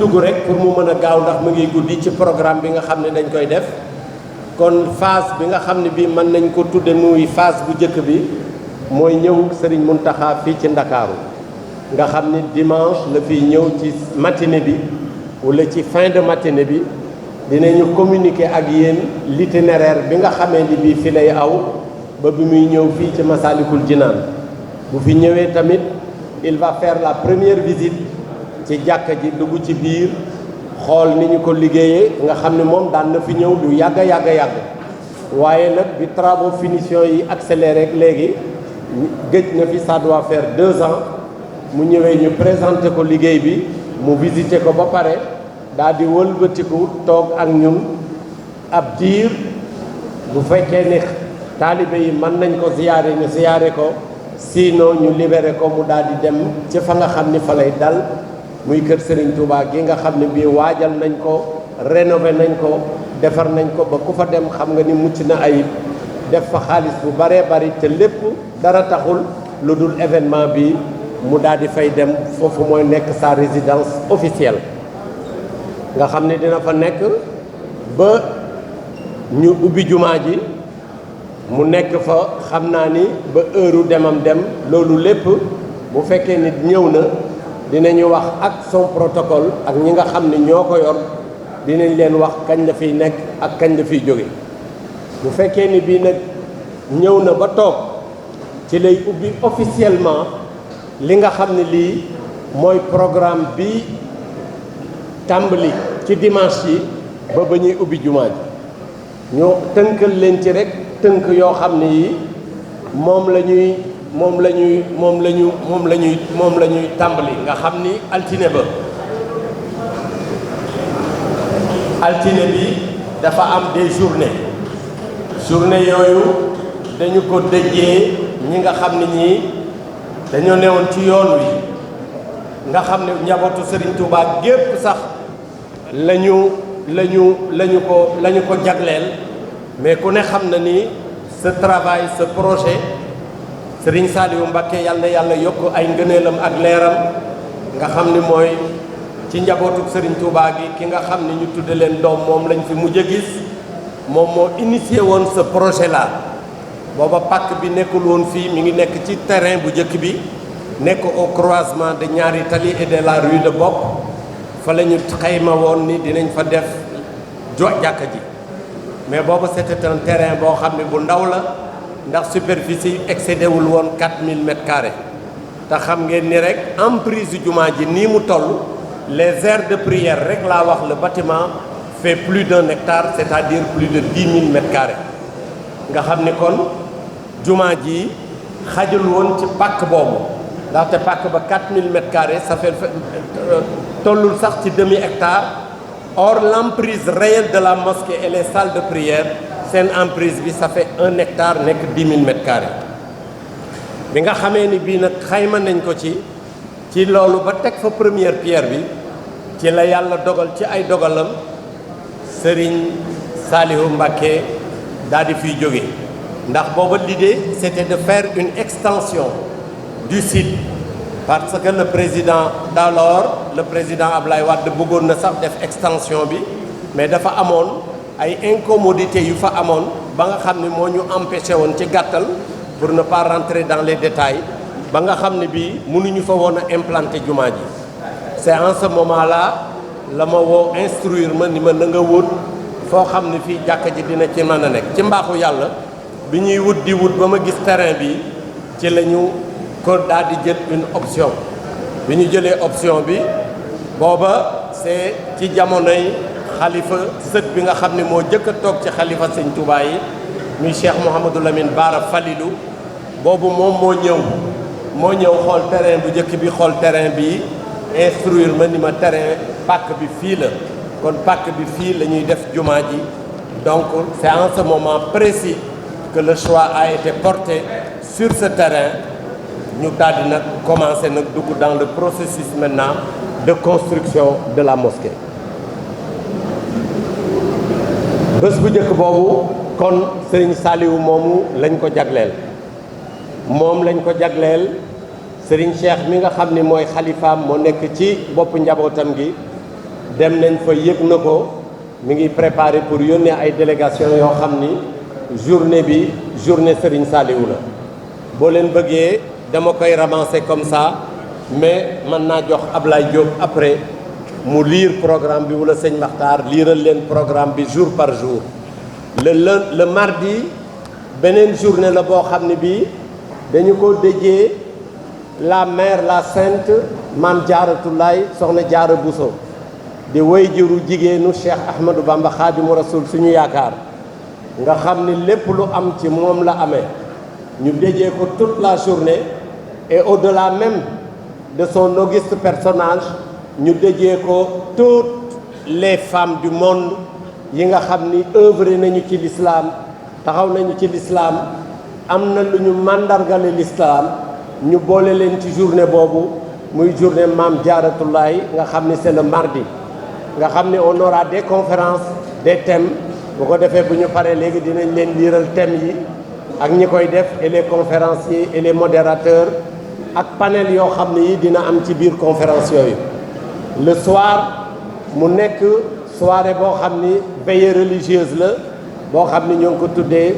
dugg rek pour mu mën a gaaw ndax mu ngi guddi ci programme bi nga xam ne dañ koy def kon phase bi nga xam ne bii mën nañ ko tudde muy phase bu njëkk bi mooy ñëw Serigne Mountakha fii ci Ndakaaru nga xam ni dimanche la fiy ñëw ci matinée bi wala ci fin de matinée bi dinañu communiquer ak yéen l'itinéraire bi nga xamee ni bii fi lay aw ba bi muy ñëw fii ci Massalikul Jinaan bu fi ñëwee tamit il va faire la première visite ci jàkka ji dugg ci biir xool ni ñu ko liggéeyee nga xam ne moom daan na fi ñëw du yàgg waaye nag bi travaux finition yi accéléré léegi gëj na fi ça doit faire 2 ans mu ñëwee ñu présenté ko liggéey bi mu visité ko ba pare daal di wëlbatiku toog ak ñun ab diir bu fekkee ni taalibe yi mën nañ ko ziyaare ñu ziyaare ko sinon ñu libéré ko mu daal di dem ci fa nga xam ni fa lay dal muy kër Serigne Touba gi nga xam ne bii waajal nañ ko rénové nañ ko defar nañ ko ba ku fa dem xam nga ni mucc na ayib def fa xaalis bu baree bari te lépp dara taxul lu dul événement bi mu daal di fay dem foofu mooy nekk sa résidence officielle nga xam ne dina fa nekk ba ñu ubbi jumaa ji mu nekk fa xam naa ni ba heure demam dem loolu lépp bu fekkee nit ñëw na dinañu wax ak son protocole ak ñi nga xam ne ñoo ko yor dinañ leen wax kañ la fiy nekk ak kañ la fiy jóge bu fekkee ni bii nag ñëw na ba toog ci lay ubbi officiellement li nga xam ne lii mooy programme bi tàmbali ci dimanche yi ba ñuy ubbi jumaa ji ñoo tënkal leen ci rek tënk yoo xam ne yi moom la ñuy tàmbali nga xam ni altine bi dafa am des journée yooyu dañu ko dëjee ñi nga xam ne ñii dañoo newoon ci yoon wi nga xam ne njabootu Serigne Touba gépp sax lañu ko jagleel mais ku ne xam na ni ce travail ce projet Serigne Saliou Mbacké yal na yàlla yokk ay ngëneelam ak leeram nga xam ni mooy ci njabootu Serigne Touba gi ki nga xam ne ñu tudde leen doom moom lañ fi mujj a gis moom moo initié woon ce projet là booba pàkk bi nekkul woon fii mi ngi nekk ci terrain bu njëkk bi nekk au croisement de ñaari tali et de la rue de Bopp fa la ñu xayma woon ni dinañ fa def jàkka ji mais booba c'était un terrain boo xam ne bu ndaw la ndax superficie excédé wul woon 4000 mètres carrés te xam ngeen ni rek emprise jumaa ji nii mu toll les aires de prière rek laa wax le bâtiment fait plus d'1 hectare c'est-à-dire plus de 10 000 mètres carrés nga xam ni kon jumaa ji xajul woon ci pàkk boobu ndaxte pàkk ba 4000 mètres carrés ça fait tollul sax ci demi hectare or l'emprise réelle de la mosquée et les salles de prière seen emprise bi ça fait 1 hectare nekk 10 000 mètres carrés bi nga xamee ni bii nag xayma nañ ko ci loolu ba teg fa première pierre bi ci la yàlla dogal ci ay dogalam Serigne Saliou Mbacké daal di fiy jóge ndax booba l'idée c'était de faire une extension du site parce que le président d'alors le président Ablaye Wade bëggoon na sax def extension bi mais dafa amoon ay incommodités yu fa amoon ba nga xam ne moo ñu empêché woon ci gàttal pour ne pas rentrer dans les détails ba nga xam ne bii mënuñu fa woon a implanter jumaa ji c'est en ce moment-là la ma woo instruire ma ni ma na nga wut foo xam ne fii jàkka ji dina ci mën a nekk ci mbaaxu yàlla bi ñuy wut di wut ba ma gis terrain bi ci la ñu ko daal di jël une option bi ñu jëlee option bi booba c'est ci jamonoy xalifa sët bi nga xam ne moo jëkk a toog ci xalifa sëñ Touba yi muy Cheikh Mouhamadou Lamine Bara Falilou boobu moom moo ñëw xool terrain bu njëkk bi xool terrain bi instruire ma ni ma terrain pàkk bi fii la kon pàkk bi fii la ñuy def jumaa ji donc c'est en ce moment précis que le choix a été porté sur ce terrain ñu daal di nag commencer nag dugg dans le processus maintenant de construction de la mosquée bés bu njëkk boobu kon Serigne Saliou moomu lañ ko jagleel moom lañ ko jagleel Serigne Cheikh mi nga xam ni mooy xalifaam moo nekk ci bopp njabootam gi dem nañ fa yëg na ko mi ngi préparé pour yónnee ay délégation yoo xam ni journée bi journée Serigne Saliou la boo leen bëggee dama koy ramasser comme ça mais mën naa jox Ablaye Diop après mu lire programme bi wala sëñ Makhtar liiral leen programme bi jour par jour le mardi beneen journée la boo xam ne bii dañu ko déjee la mère la sainte Maam Jaaratulaay Soxna Jaara Buso di waajuru jigéenu Cheikh Ahmadou Bamba Khadimu Rasoul suñu yaakaar nga xam ni lépp lu am ci moom la amee ñu déjee ko toute la journée et au-delà même de son auguste personnage ñu déjee ko toutes les femmes du monde yi nga xam ni œuvré nañu ci l'islam taxaw nañu ci l'islam am na lu ñu màndargale l'islam ñu boole leen ci journée boobu muy journée Maam Jaaratulaay nga xam ni c'est le mardi nga xam ni on aura des conférences des thèmes bu ko defee bu ñu paree léegi dinañ leen liiral thèmes yi ak ñi koy def et les conférenciers et les modérateurs ak panel yoo xam ne yi dina am ci biir conférence yooyu le soir mu nekk soirée boo xam ni veillée religieuse la boo xam ni ñoo ngi ko tuddee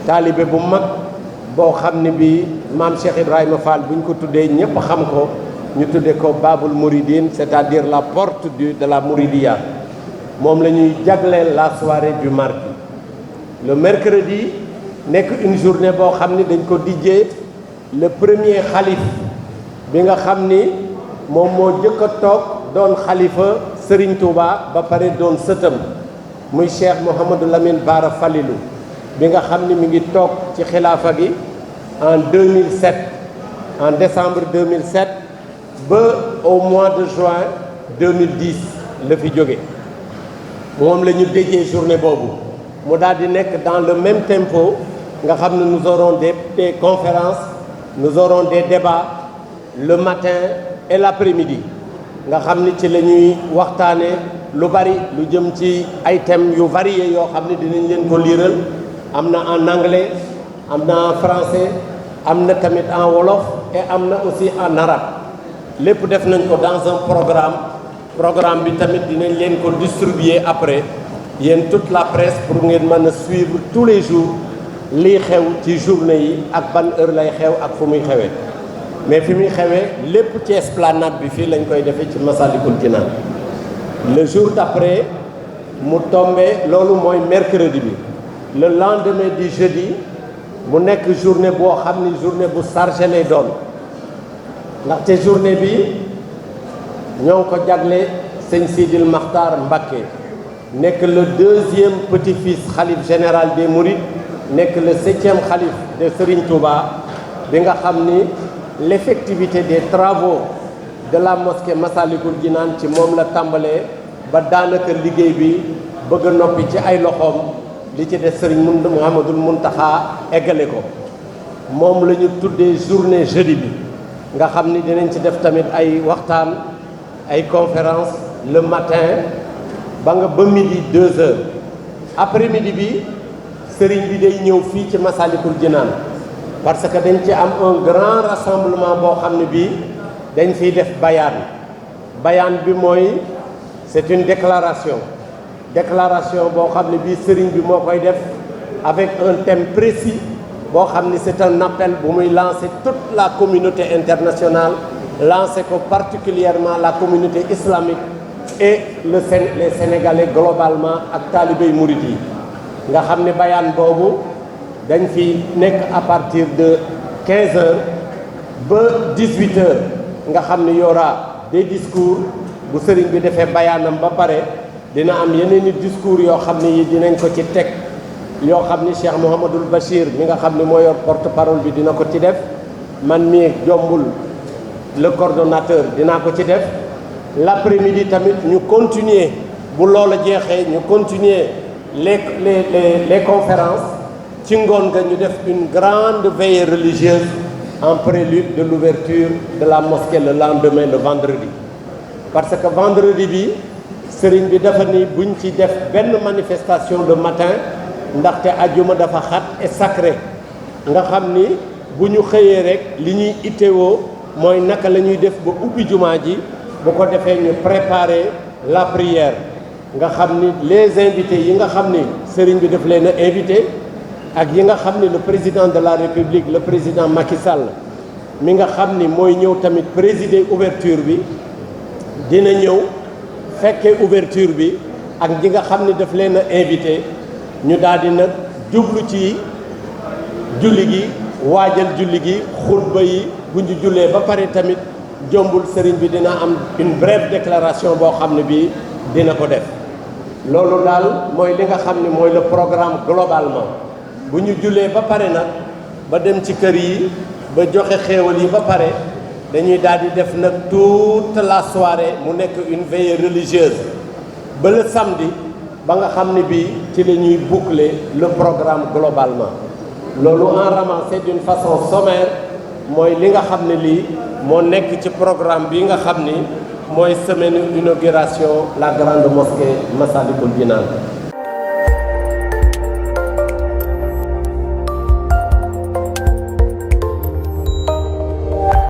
taalibe bu mag boo xam ni bi maam Cheikh Ibrahima Fall bu ñu ko tuddee ñëpp xam ko ñu tuddee ko Babul Mouridine c'est-à-dire la porte de la Mouridiya moom la ñuy jagleel la soirée du mardi le mercredi nekk une journée boo xam ni dañ ko dijjee le premier xalif bi nga xam ni moom moo jëkk a toog doon xalifa Serigne Touba ba pare doon sëtam muy Cheikh Mouhamadou Lamine Bara Falilou bi nga xam ni mi ngi toog ci xilaafa gi en 2007 en décembre 2007 ba au mois de juin 2010 la fi jóge moom la ñu déjee journée boobu mu daal di nekk dans le même tempo nga xam ne nous aurons des conférences nous aurons des débats le matin et l'après-midi nga xam ni ci la ñuy waxtaane lu bari lu jëm ci ay thèmes yu variés yoo xam ne dinañ leen ko liiral am na en anglais am na en français am na tamit en wolof et am na aussi en arabe lépp def nañ ko dans un programme bi tamit dinañ leen ko distribuer après yéen toute la presse pour ngeen mën a suivre tous les jours lii xew ci journée yi ak ban heure lay xew ak fu muy xewee mais fi muy xewee lépp ci esplanade bi fii lañ koy defee ci Massalikul Jinaan le jour d'après mu tombé loolu mooy mercredi bi le lendemain du jeudi mu nekk journée boo xam ni journée bu chargé lay doon ndaxte journée bi ñoo ngi ko jagle sëñ Sidil Makhtar Mbacké nekk le deuxième petit-fils xalif général des Mourides nekk le 7e xalif de Serigne Touba bi nga xam ni l'effectivité des travaux de la mosquée Massalikul Jinaan ci moom la tàmbalee ba daanaka liggéey bi bëgg a noppi ci ay loxoom li ci des Serigne Mouhamadoul Mountakha eggale ko moom la ñu tuddee journée jeudi bi nga xam ni dinañ ci def tamit ay waxtaan ay conférence le matin ba midi 2 heures après-midi bi Serigne bi day ñëw fii ci Massalikul Jinaan parce que dañ ci am un grand rassemblement boo xam ne bii dañ fiy def bayaan bi mooy c'est une déclaration boo xam ne bii Serigne bi moo koy def avec un thème précis boo xam ni c'est un appel bu muy lancer toute la communauté internationale lancer ko particulièrement la communauté islamique et les Sénégalais globalement ak taalibey murid yi nga xam ne bayaan boobu dañ fi nekk à partir de 15 heures ba 18 heures nga xam ne y aura des discours bu sëriñ bi defee bayaanam ba pare dina am yeneen i discours yoo xam ne yi dinañ ko ci teg yoo xam ni Cheikh Mouhamadoul Bachir mi nga xam ne moo yor porte-parole bi dina ko ci def man mii jombul le coordonnateur dinaa ko ci def l'après-midi tamit ñu continuer bu loola jeexee ñu continuer les conférences ci ngoon nga ñu def une grande veillée religieuse en prélude de l'ouverture de la mosquée le lendemain le vendredi parce que vendredi bi sëriñ bi dafa ni buñ ci def benn manifestation le matin ndaxte ajjuma dafa xat et sacré nga xam ni bu ñu xëyee rek li ñuy itteewoo mooy naka la ñuy def ba ubbi jumaa ji bu ko defee ñu préparer la prière nga xam ni les invités yi nga xam ni sëriñ bi daf leen a invité ak yi nga xam ni le président de la république le président Macky Sall mi nga xam ni mooy ñëw tamit présider ouverture bi dina ñëw fekkee ouverture bi ak ñi nga xam ni daf leen a invité ñu daal di nag jublu ci julli gi waajal julli gi xutba yi bu ñu jullee ba pare tamit jombul sëriñ bi dina am une brève déclaration boo xam ne bii dina ko def loolu daal mooy li nga xam ni mooy le programme globalement bu ñu jullee ba pare nag ba dem ci kër yi ba joxe xéewal yi ba pare dañuy daal di def nag toute la soirée mu nekk une veillée religieuse ba le samedi ba nga xam ne bii ci la ñuy boucler le programme globalement loolu en ramassé d'une façon sommaire mooy li nga xam ne lii moo nekk ci programme bi nga xam ni mooy semaine inauguration la grande mosquée Massalikul Jinaan